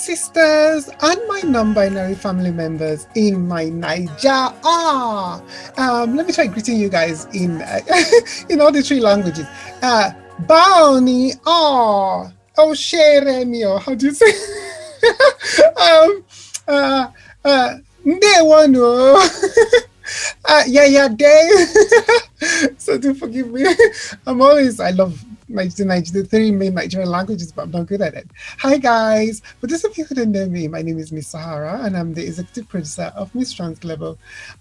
sisters and my non-binary family members in my Niger. Let me try greeting you guys in in all the three languages. Baoni. Osheremio. How do you say? um, uh, Ndewano. Yeah, Dave. So do forgive me. I love the three main Nigerian languages, but I'm not good at it. Hi, guys. For those of you who don't know me, my name is Miss Sahara, and I'm the executive producer of Miss Trans Global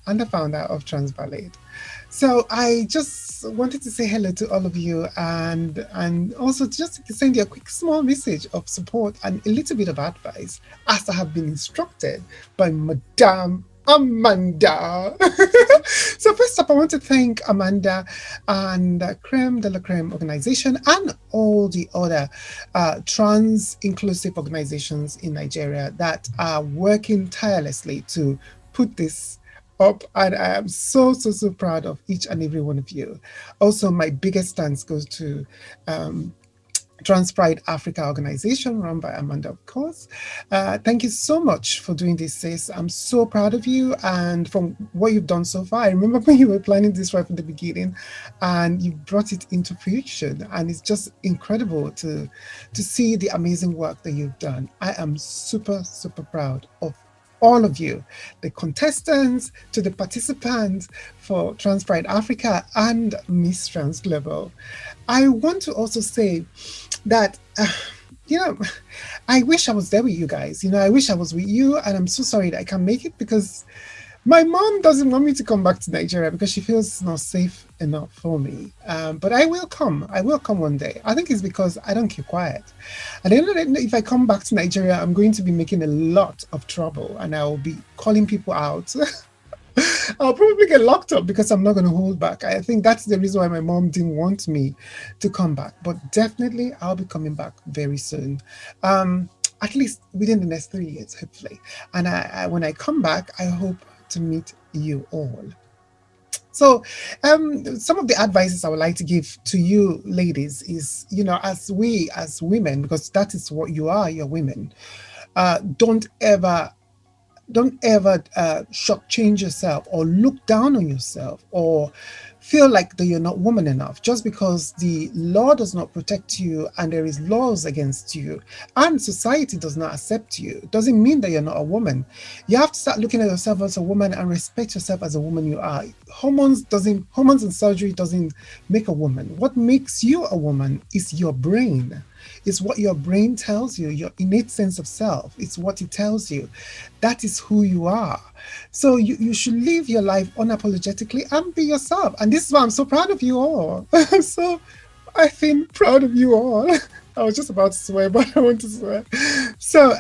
and the founder of Trans Ballet. So I just wanted to say hello to all of you and also just to send you a quick small message of support and a little bit of advice as I have been instructed by Madame Amanda. So first up, I want to thank Amanda and Creme de la Creme organization and all the other trans inclusive organizations in Nigeria that are working tirelessly to put this up, and I am so proud of each and every one of you. Also, my biggest thanks goes to Trans Pride Africa organization run by Amanda, of course. Thank you so much for doing this, sis. I'm so proud of you and from what you've done so far. I remember when you were planning this right from the beginning and you brought it into fruition, and it's just incredible to see the amazing work that you've done. I am super proud of all of you, the contestants to the participants for Trans Pride Africa and Miss Trans Global. I want to also say that, I wish I was there with you guys. I wish I was with you, and I'm so sorry that I can't make it because my mom doesn't want me to come back to Nigeria because she feels it's not safe enough for me. But I will come. I will come one day. I think it's because I don't keep quiet. At the end of the day, if I come back to Nigeria, I'm going to be making a lot of trouble and I'll be calling people out. I'll probably get locked up because I'm not going to hold back. I think that's the reason why my mom didn't want me to come back. But definitely, I'll be coming back very soon. At least within the next 3 years, hopefully. And when I come back, I hope to meet you all. So some of the advices I would like to give to you ladies is, as women, because that is what you are, you're women, don't ever shortchange yourself or look down on yourself or feel like that you're not woman enough just because the law does not protect you and there is laws against you and society does not accept you. It doesn't mean that you're not a woman. You have to start looking at yourself as a woman and respect yourself as a woman you are. Hormones and surgery doesn't make a woman. What makes you a woman is your brain. It's what your brain tells you, your innate sense of self. It's what it tells you. That is who you are. So you should live your life unapologetically and be yourself. And this is why I'm so proud of you all. I feel proud of you all. I was just about to swear, but I want to swear. So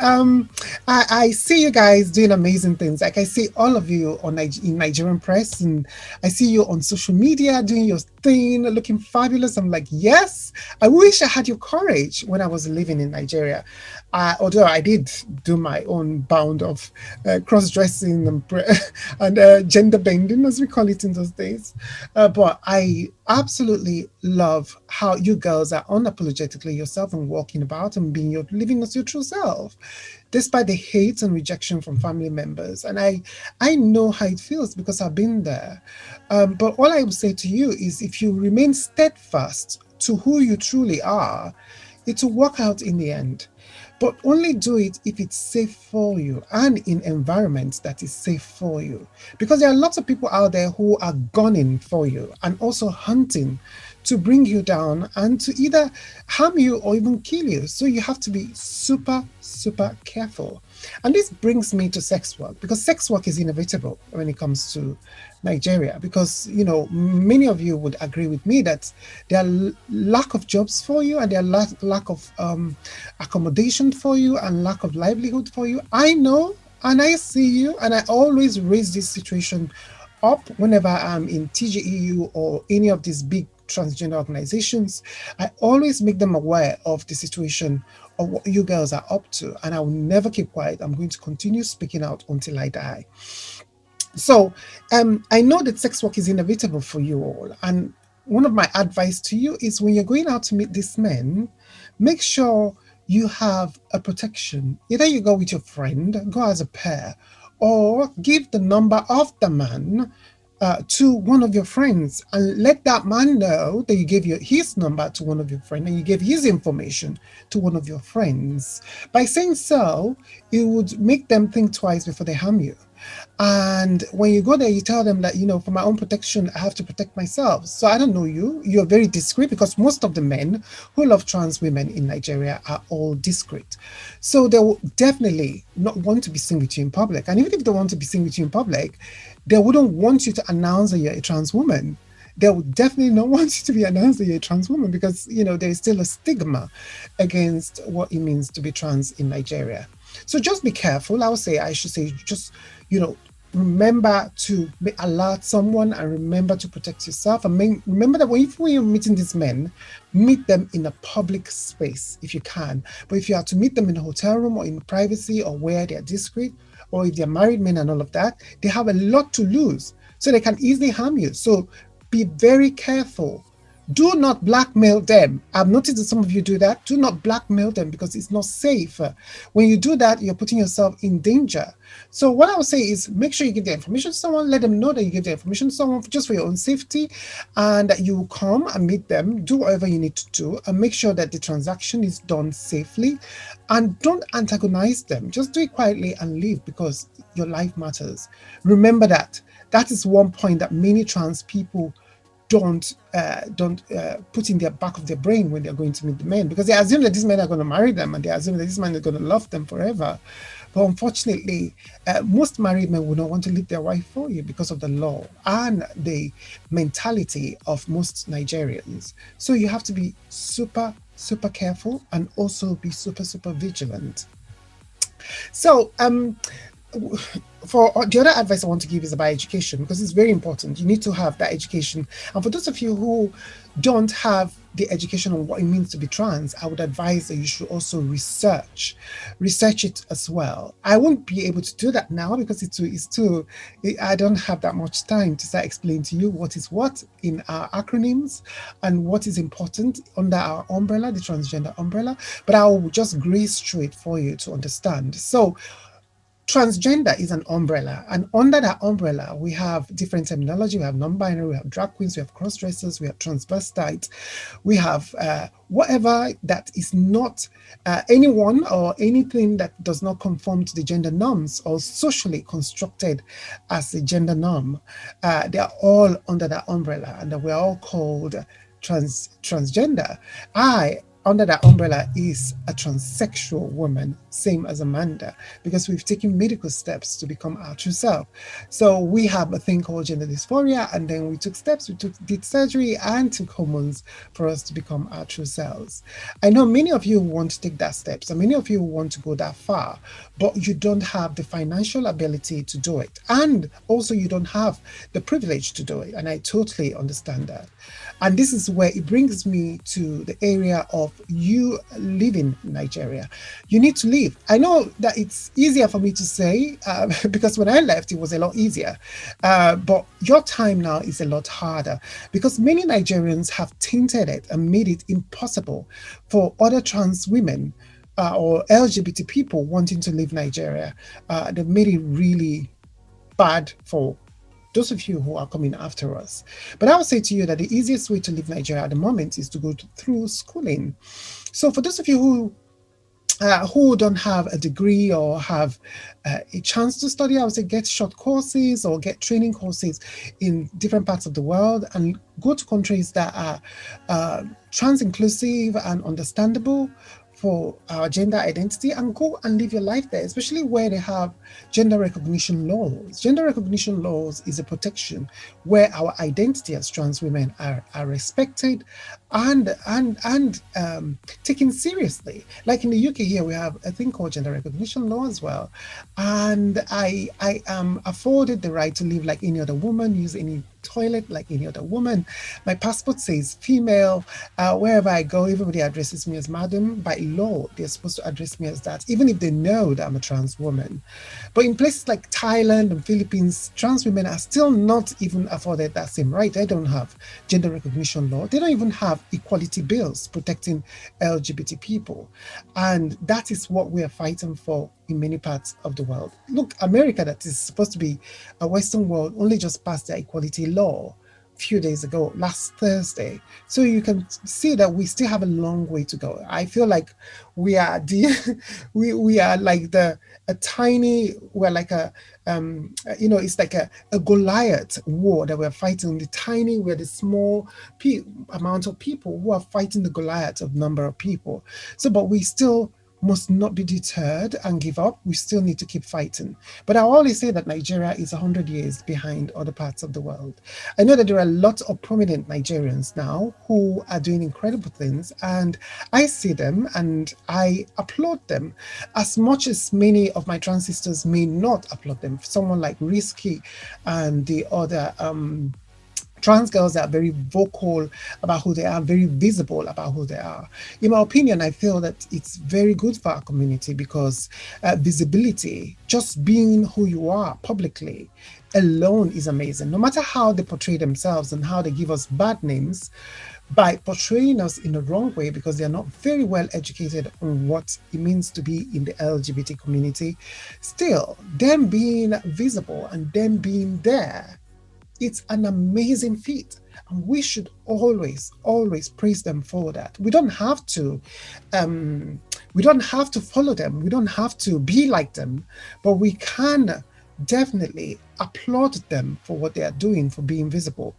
I see you guys doing amazing things. Like I see all of you in Nigerian press, and I see you on social media doing your thing, looking fabulous. I'm like, yes, I wish I had your courage when I was living in Nigeria. Although I did do my own bound of cross-dressing and gender bending, as we call it in those days. But I absolutely love how you girls are unapologetically yourself and walking about and living as your true self, despite the hate and rejection from family members. And I know how it feels because I've been there. But all I would say to you is if you remain steadfast to who you truly are, it will work out in the end. But only do it if it's safe for you and in environments that is safe for you. Because there are lots of people out there who are gunning for you and also hunting to bring you down and to either harm you or even kill you. So you have to be super careful. And this brings me to sex work, because sex work is inevitable when it comes to Nigeria, because many of you would agree with me that there are lack of jobs for you and there are lack of accommodation for you and lack of livelihood for you. I know, and I see you, and I always raise this situation up whenever I'm in TGEU or any of these big transgender organizations. I always make them aware of the situation of what you girls are up to, and I will never keep quiet. I'm going to continue speaking out until I die. So I know that sex work is inevitable for you all, and one of my advice to you is when you're going out to meet these men, make sure you have a protection. Either you go with your friend, go as a pair, or give the number of the man to one of your friends and let that man know that you gave his number to one of your friends and you gave his information to one of your friends. By saying so, it would make them think twice before they harm you. And when you go there, you tell them that, for my own protection, I have to protect myself. So I don't know you. You're very discreet because most of the men who love trans women in Nigeria are all discreet. So they will definitely not want to be seen with you in public. And even if they want to be seen with you in public, they wouldn't want you to announce that you're a trans woman. They would definitely not want you to be announced that you're a trans woman because, there is still a stigma against what it means to be trans in Nigeria. So just be careful. I should say, just, remember to alert someone and remember to protect yourself. And remember that when you're meeting these men, meet them in a public space if you can. But if you have to meet them in a hotel room or in privacy or where they're discreet, or if they're married men and all of that, they have a lot to lose. So they can easily harm you. So be very careful. Do not blackmail them. I've noticed that some of you do that. Do not blackmail them because it's not safe. When you do that, you're putting yourself in danger. So what I would say is make sure you give the information to someone. Let them know that you give the information to someone just for your own safety, and that you will come and meet them, do whatever you need to do, and make sure that the transaction is done safely. And don't antagonize them. Just do it quietly and leave because your life matters. Remember that. That is one point that many trans people don't put in their back of their brain when they're going to meet the men, because they assume that these men are going to marry them and they assume that these men are going to love them forever. But unfortunately, most married men will not want to leave their wife for you because of the law and the mentality of most Nigerians. So you have to be super, super careful and also be super, super vigilant. So for the other advice I want to give is about education, because it's very important. You need to have that education. And for those of you who don't have the education on what it means to be trans, I would advise that you should also research it as well. I won't be able to do that now because I don't have that much time to start explaining to you what is what in our acronyms and what is important under our umbrella, the transgender umbrella, but I will just graze through it for you to understand. So transgender is an umbrella, and under that umbrella we have different terminology. We have non-binary, we have drag queens, we have cross-dressers, we have transvestites, we have whatever that is not anyone or anything that does not conform to the gender norms or socially constructed as a gender norm. They are all under that umbrella, and we're all called transgender. Under that umbrella is a transsexual woman, same as Amanda, because we've taken medical steps to become our true self. So we have a thing called gender dysphoria, and then we took steps, did surgery and took hormones for us to become our true selves. I know many of you want to take that steps, and many of you want to go that far, but you don't have the financial ability to do it. And also you don't have the privilege to do it. And I totally understand that. And this is where it brings me to the area of you living in Nigeria. You need to leave. I know that it's easier for me to say because when I left, it was a lot easier. But your time now is a lot harder because many Nigerians have tainted it and made it impossible for other trans women or LGBT people wanting to leave Nigeria. They've made it really bad for those of you who are coming after us. But I will say to you that the easiest way to leave Nigeria at the moment is to go through schooling. So for those of you who don't have a degree or have a chance to study, I would say get short courses or get training courses in different parts of the world and go to countries that are trans-inclusive and understandable for our gender identity, and go and live your life there, especially where they have gender recognition laws. Gender recognition laws is a protection where our identity as trans women are respected and taken seriously. Like in the UK here, we have a thing called gender recognition law as well. And I am afforded the right to live like any other woman, use any toilet like any other woman. My passport says female. Wherever I go, everybody addresses me as madam. By law, they're supposed to address me as that, even if they know that I'm a trans woman. But in places like Thailand and Philippines, trans women are still not even afforded that same right. They don't have gender recognition law. They don't even have have equality bills protecting LGBT people. And that is what we are fighting for in many parts of the world. Look, America, that is supposed to be a Western world, only just passed their equality law few days ago, last Thursday. So you can see that we still have a long way to go. I feel like we are the we are like the a tiny we're like a it's like a Goliath war that we're fighting. The tiny we're the small amount of people who are fighting the Goliath of number of people. So but we still must not be deterred and give up. We still need to keep fighting. But I always say that Nigeria is 100 years behind other parts of the world. I know that there are lots of prominent Nigerians now who are doing incredible things, and I see them and I applaud them as much as many of my trans sisters may not applaud them. Someone like Risky and the other trans girls that are very vocal about who they are, very visible about who they are. In my opinion, I feel that it's very good for our community because visibility, just being who you are publicly alone is amazing. No matter how they portray themselves and how they give us bad names, by portraying us in the wrong way because they're not very well educated on what it means to be in the LGBT community, still, them being visible and them being there, it's an amazing feat, and we should always praise them for that. We don't have to follow them, we don't have to be like them, but we can definitely applaud them for what they are doing, for being visible,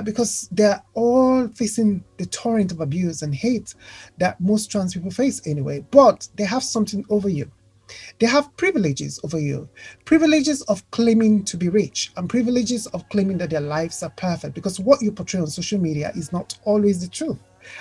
because they're all facing the torrent of abuse and hate that most trans people face anyway, but they have something over you. They have privileges over you, privileges of claiming to be rich and privileges of claiming that their lives are perfect, because what you portray on social media is not always the truth.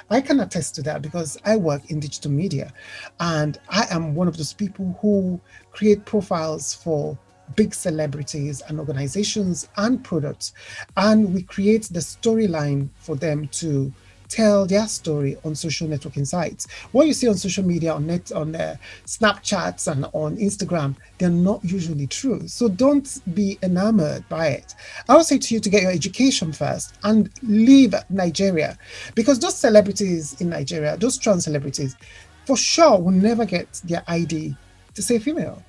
I can attest to that because I work in digital media and I am one of those people who create profiles for big celebrities and organizations and products, and we create the storyline for them to tell their story on social networking sites. What you see on social media, on Snapchats and on Instagram, they're not usually true. So don't be enamored by it. I would say to you to get your education first and leave Nigeria, because those celebrities in Nigeria, those trans celebrities, for sure will never get their ID to say female.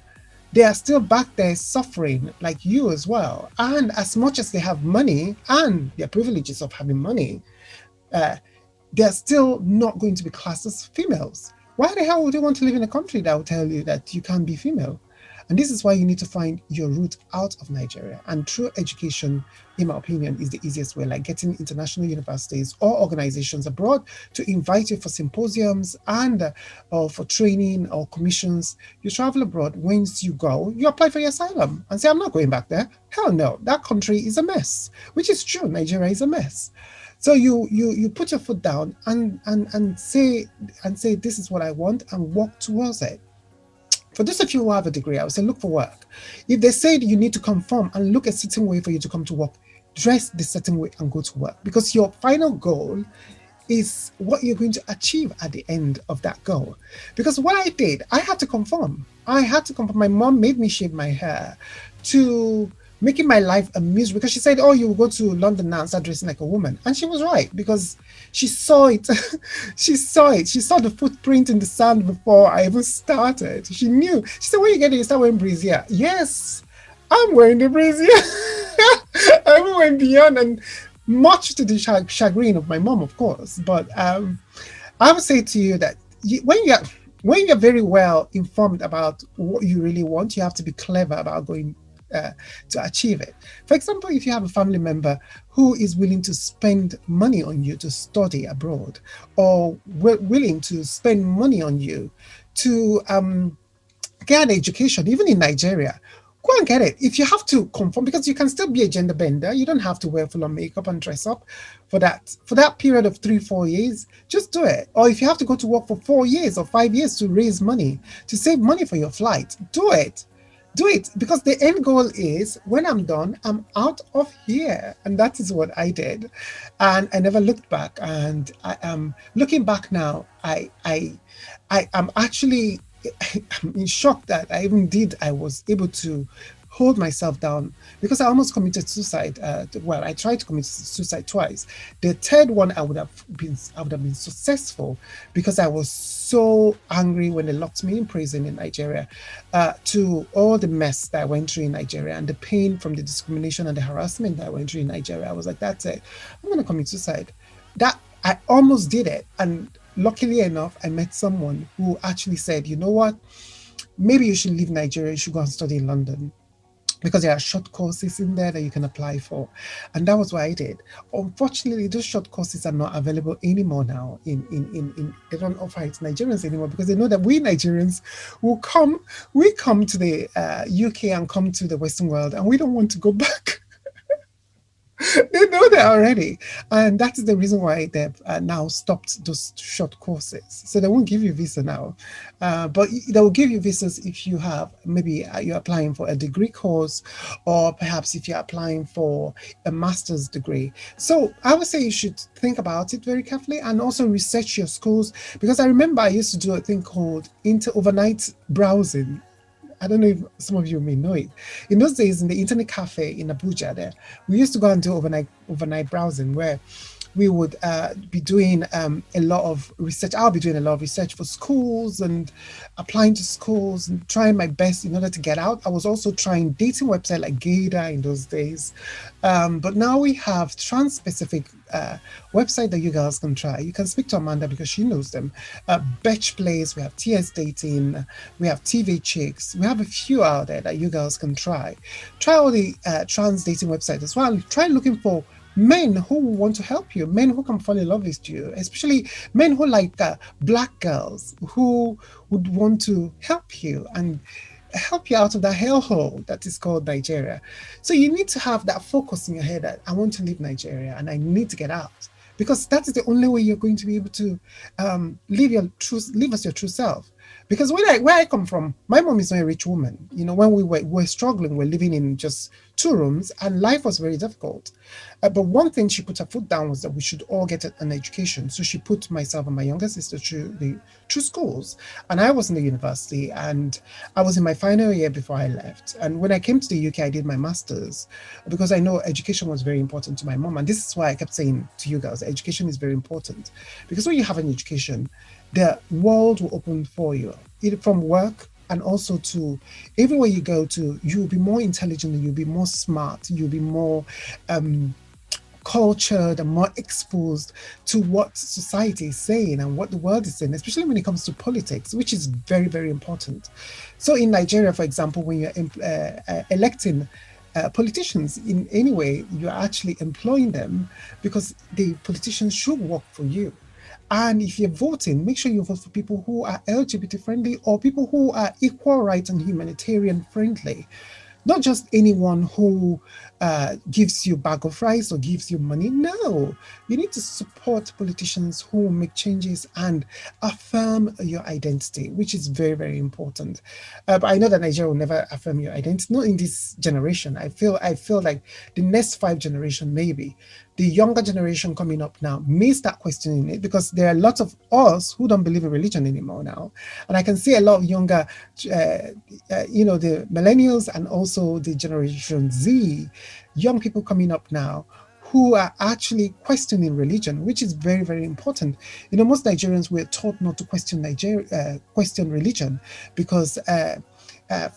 They are still back there suffering like you as well. And as much as they have money and their privileges of having money, they're still not going to be classed as females. Why the hell would you want to live in a country that will tell you that you can't be female? And this is why you need to find your route out of Nigeria. And true education, in my opinion, is the easiest way, like getting international universities or organizations abroad to invite you for symposiums and or for training or commissions. You travel abroad. Once you go, you apply for your asylum and say, I'm not going back there. Hell no, that country is a mess, which is true. Nigeria is a mess. So you put your foot down and say this is what I want and walk towards it. For those of you who have a degree, I would say look for work. If they said you need to conform and look a certain way for you to come to work, dress the certain way and go to work, because your final goal is what you're going to achieve at the end of that goal. Because what I did, I had to conform. My mom made me shave my hair to making my life a misery, because she said, oh, you will go to London now and start dressing like a woman. And she was right, because she saw it. She saw the footprint in the sand before I even started. She knew. She said, when you get there, you start wearing brassiere. Yes, I'm wearing the brassiere. I even went beyond, and much to the chagrin of my mom, of course. But I would say to you that when you're very well informed about what you really want, you have to be clever about going to achieve it. For example, if you have a family member who is willing to spend money on you to study abroad, or willing to spend money on you to get an education, even in Nigeria, go and get it. If you have to conform, because you can still be a gender bender, you don't have to wear full-on makeup and dress up for that period of 3-4 years, just do it. Or if you have to go to work for 4 years or 5 years to raise money, to save money for your flight, do it. Do it, because the end goal is, when I'm done, I'm out of here. And that is what I did. And I never looked back. And I am looking back now, I am actually I'm in shock that I was able to hold myself down because I almost committed suicide. Well, I tried to commit suicide twice. The third one, I would have been successful because I was so angry when they locked me in prison in Nigeria, to all the mess that I went through in Nigeria and the pain from the discrimination and the harassment that I went through in Nigeria. I was like, that's it. I'm going to commit suicide. That I almost did it. And luckily enough, I met someone who actually said, you know what? Maybe you should leave Nigeria. You should go and study in London because there are short courses in there that you can apply for. And that was what I did. Unfortunately, those short courses are not available anymore now. They don't offer it to Nigerians anymore because they know that we Nigerians we come to the UK and come to the Western world and we don't want to go back. They know that already, and that is the reason why they've now stopped those short courses. So they won't give you visa now, but they will give you visas if you have maybe you're applying for a degree course, or perhaps if you're applying for a master's degree. So I would say you should think about it very carefully and also research your schools, because I remember I used to do a thing called overnight browsing. I don't know if some of you may know it. In those days, in the internet cafe in Abuja, there we used to go and do overnight browsing, where we would be doing a lot of research. I'll be doing a lot of research for schools and applying to schools and trying my best in order to get out. I was also trying dating website like Gator in those days, but now we have trans-specific website that you girls can try. You can speak to Amanda because she knows them. Betch Place, we have TS Dating, we have TV Chicks. We have a few out there that you girls can try. Try all the trans dating websites as well. Try looking for men who want to help you, men who can fall in love with you, especially men who like black girls who would want to help you and help you out of that hellhole that is called Nigeria. So you need to have that focus in your head that I want to leave Nigeria and I need to get out, because that is the only way you're going to be able to live as your true self. Because where I come from, my mom is not a rich woman. You know, when we were struggling, we're living in just 2 rooms and life was very difficult. But one thing she put her foot down was that we should all get an education. So she put myself and my younger sister through schools. And I was in the university and I was in my final year before I left. And when I came to the UK, I did my master's because I know education was very important to my mom. And this is why I kept saying to you guys, education is very important. Because when you have an education, the world will open for you, either from work and also to everywhere you go to, you'll be more intelligent, you'll be more smart, you'll be more cultured and more exposed to what society is saying and what the world is saying, especially when it comes to politics, which is very, very important. So in Nigeria, for example, when you're electing politicians in any way, you're actually employing them because the politicians should work for you. And if you're voting, make sure you vote for people who are LGBT friendly or people who are equal rights and humanitarian friendly. Not just anyone who gives you a bag of rice or gives you money. No, you need to support politicians who make changes and affirm your identity, which is very, very important. But I know that Nigeria will never affirm your identity, not in this generation. I feel like the next 5 generation, maybe, the younger generation coming up now may start questioning it, because there are lots of us who don't believe in religion anymore now. And I can see a lot of younger, the millennials and also the Generation Z, young people coming up now who are actually questioning religion, which is very, very important. You know, most Nigerians were taught not to question religion because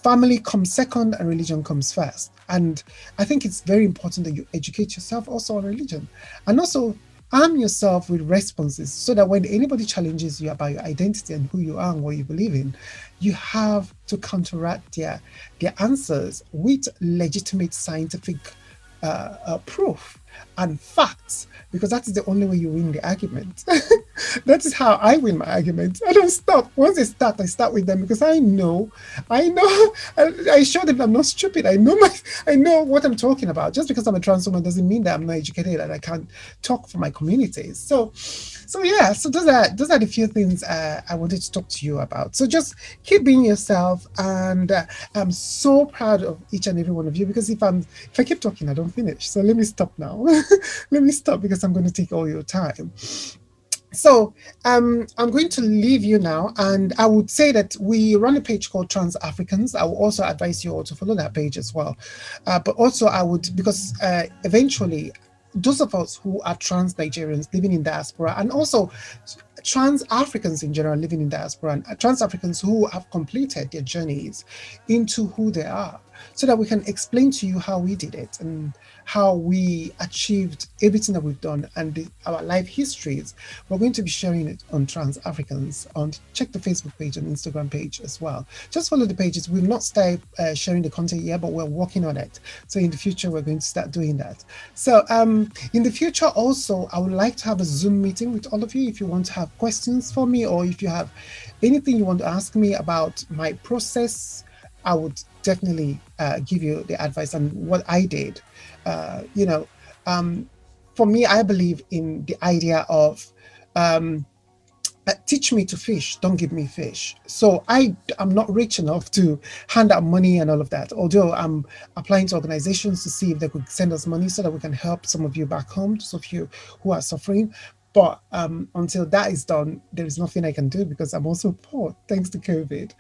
family comes second and religion comes first. And I think it's very important that you educate yourself also on religion, and also arm yourself with responses so that when anybody challenges you about your identity and who you are and what you believe in, you have to counteract their answers with legitimate scientific proof and facts, because that is the only way you win the argument. That is how I win my argument. I don't stop. Once they start, I start with them because I know. I show them I'm not stupid. I know what I'm talking about. Just because I'm a trans woman doesn't mean that I'm not educated and I can't talk for my communities. So yeah. So those are the few things I wanted to talk to you about. So just keep being yourself, and I'm so proud of each and every one of you, because if I keep talking, I don't finish. So let me stop now. Let me stop because I'm going to take all your time. So I'm going to leave you now, and I would say that we run a page called Trans Africans. I will also advise you all to follow that page as well. But also, I would, because eventually, those of us who are trans Nigerians living in diaspora, and also trans Africans in general living in diaspora, and trans Africans who have completed their journeys into who they are, so that we can explain to you how we did it and how we achieved everything that we've done, and our life histories. We're going to be sharing it on Trans Africans. On check the Facebook page and Instagram page as well. Just follow the pages. We've not started sharing the content yet, but we're working on it. So in the future, we're going to start doing that. So in the future, also, I would like to have a Zoom meeting with all of you. If you want to have questions for me, or if you have anything you want to ask me about my process, I would definitely give you the advice on what I did. You know, for me, I believe in the idea of um, teach me to fish, don't give me fish. So I'm not rich enough to hand out money and all of that. Although I'm applying to organizations to see if they could send us money so that we can help some of you back home, some of you who are suffering. But until that is done, there is nothing I can do because I'm also poor, thanks to COVID.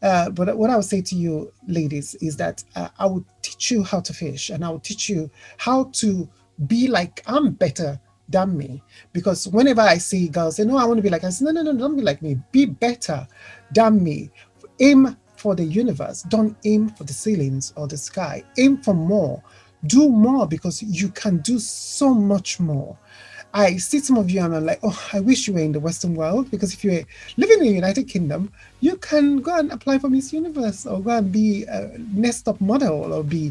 But what I would say to you, ladies, is that I will teach you how to fish, and I will teach you how to be like I'm better than me. Because whenever I see girls say, no, I want to be like, I say, no, no, no, don't be like me. Be better than me. Aim for the universe. Don't aim for the ceilings or the sky. Aim for more. Do more, because you can do so much more. I see some of you and I'm like, oh, I wish you were in the Western world, because if you're living in the United Kingdom, you can go and apply for Miss Universe, or go and be a next top model, or go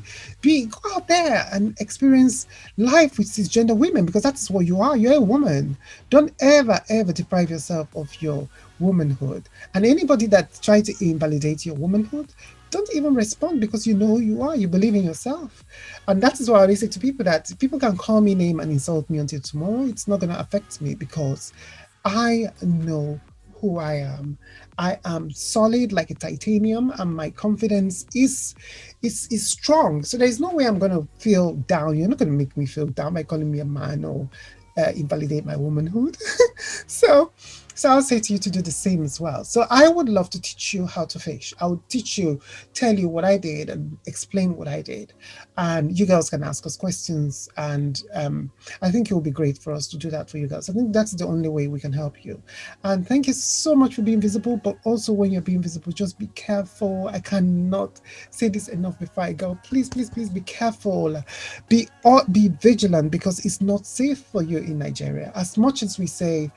out there and experience life with cisgender women, because that's what you are. You're a woman. Don't ever, ever deprive yourself of your womanhood. And anybody that tries to invalidate your womanhood, don't even respond, because you know who you are. You believe in yourself. And that is why I always say to people that people can call me name and insult me until tomorrow. It's not going to affect me, because I know who I am. I am solid like a titanium, and my confidence is strong. So there's no way I'm going to feel down. You're not going to make me feel down by calling me a man, or invalidate my womanhood. so so I'll say to you to do the same as well. So I would love to teach you how to fish. I would teach you, tell you what I did, and explain what I did. And you girls can ask us questions. And I think it will be great for us to do that for you guys. I think that's the only way we can help you. And thank you so much for being visible. But also, when you're being visible, just be careful. I cannot say this enough before I go. Please, please, please be careful. Be vigilant, because it's not safe for you in Nigeria. As much as we say,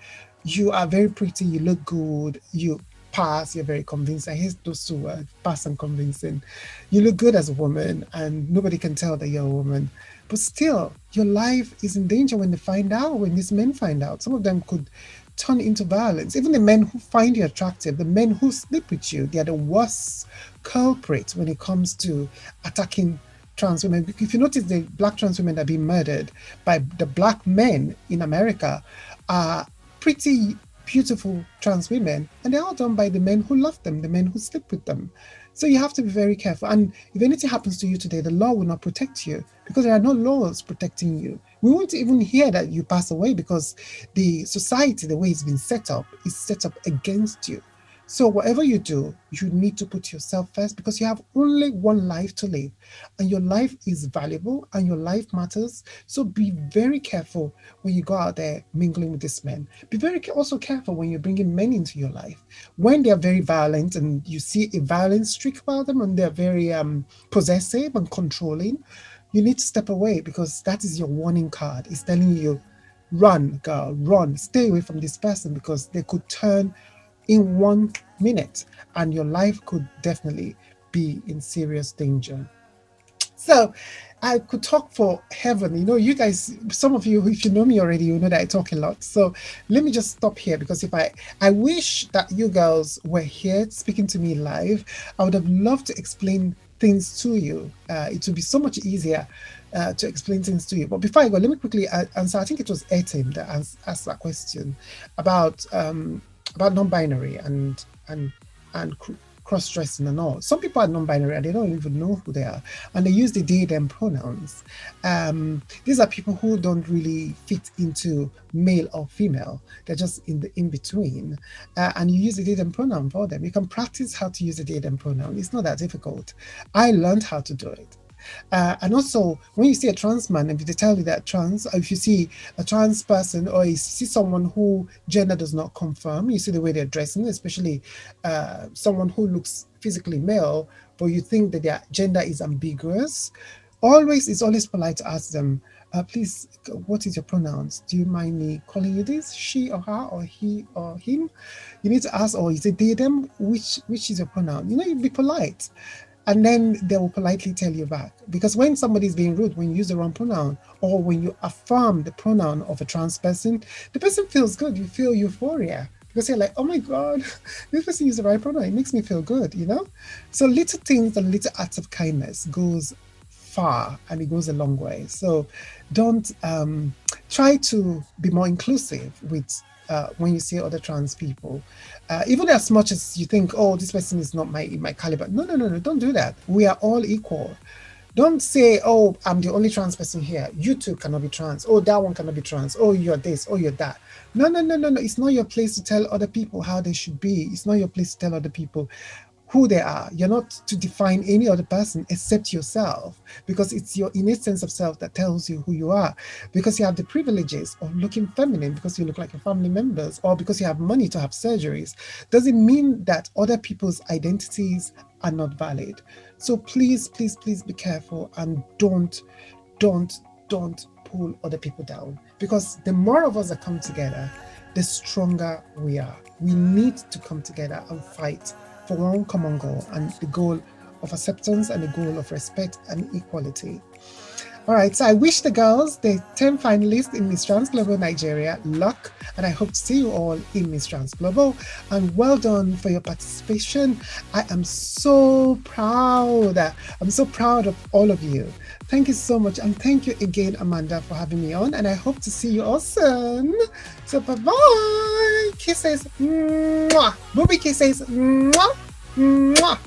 you are very pretty, you look good, you pass, you're very convincing. I hate those two words, pass and convincing. You look good as a woman, and nobody can tell that you're a woman. But still, your life is in danger when they find out, when these men find out. Some of them could turn into violence. Even the men who find you attractive, the men who sleep with you, they are the worst culprits when it comes to attacking trans women. If you notice, the black trans women that are being murdered by the black men in America are pretty beautiful trans women, and they're all done by the men who love them, the men who sleep with them. So you have to be very careful. And if anything happens to you today, the law will not protect you, because there are no laws protecting you. We won't even hear that you pass away, because the society, the way it's been set up, is set up against you. So whatever you do, you need to put yourself first, because you have only one life to live, and your life is valuable and your life matters. So be very careful when you go out there mingling with these men. Be very also careful when you're bringing men into your life. When they're very violent and you see a violent streak about them, and they're very possessive and controlling, you need to step away, because that is your warning card. It's telling you, run, girl, run, stay away from this person, because they could turn in 1 minute, and your life could definitely be in serious danger. So I could talk for heaven. You know, you guys, some of you, if you know me already, you know that I talk a lot. So let me just stop here, because if I wish that you girls were here speaking to me live. I would have loved to explain things to you. It would be so much easier to explain things to you. But before I go, let me quickly answer. I think it was Etim that asked that question about non-binary and cross-dressing and all. Some people are non-binary and they don't even know who they are, and they use the they them pronouns. These are people who don't really fit into male or female. They're just in the in between, and you use the they them pronoun for them. You can practice how to use the they them pronoun. It's not that difficult. I learned how to do it. And also, when you see a trans man, if they tell you that trans, or if you see a trans person, or you see someone who gender does not confirm, you see the way they're dressing, especially someone who looks physically male, but you think that their gender is ambiguous, it's always polite to ask them, please, what is your pronouns? Do you mind me calling you this? She or her, or he or him? You need to ask, or is it they, them? Which is your pronoun? You be polite. And then they will politely tell you back. Because when somebody is being rude, when you use the wrong pronoun, or when you affirm the pronoun of a trans person, the person feels good. You feel euphoria. Because you're like, oh my God, this person used the right pronoun. It makes me feel good, So little things and little acts of kindness goes far, and it goes a long way. So don't try to be more inclusive with when you see other trans people, even as much as you think, oh, this person is not my caliber. No, don't do that. We are all equal. Don't say, oh, I'm the only trans person here. You two cannot be trans. Oh, that one cannot be trans. Oh, you're this. Oh, you're that. No. It's not your place to tell other people how they should be. It's not your place to tell other people who they are. You're not to define any other person except yourself, because it's your innate sense of self that tells you who you are. Because you have the privileges of looking feminine, because you look like your family members, or because you have money to have surgeries, doesn't mean that other people's identities are not valid. So please be careful, and don't pull other people down, because the more of us that come together, the stronger we are. We need to come together and fight for one common goal, and the goal of acceptance and the goal of respect and equality. All right, so I wish the girls, the 10 finalists in Miss Trans Global Nigeria, luck, and I hope to see you all in Miss Trans Global. And well done for your participation. I am so proud. I'm so proud of all of you. Thank you so much, and thank you again, Amanda, for having me on, and I hope to see you all soon. So bye-bye. Kisses. Mwah. Booby kisses. Mwah. Mwah.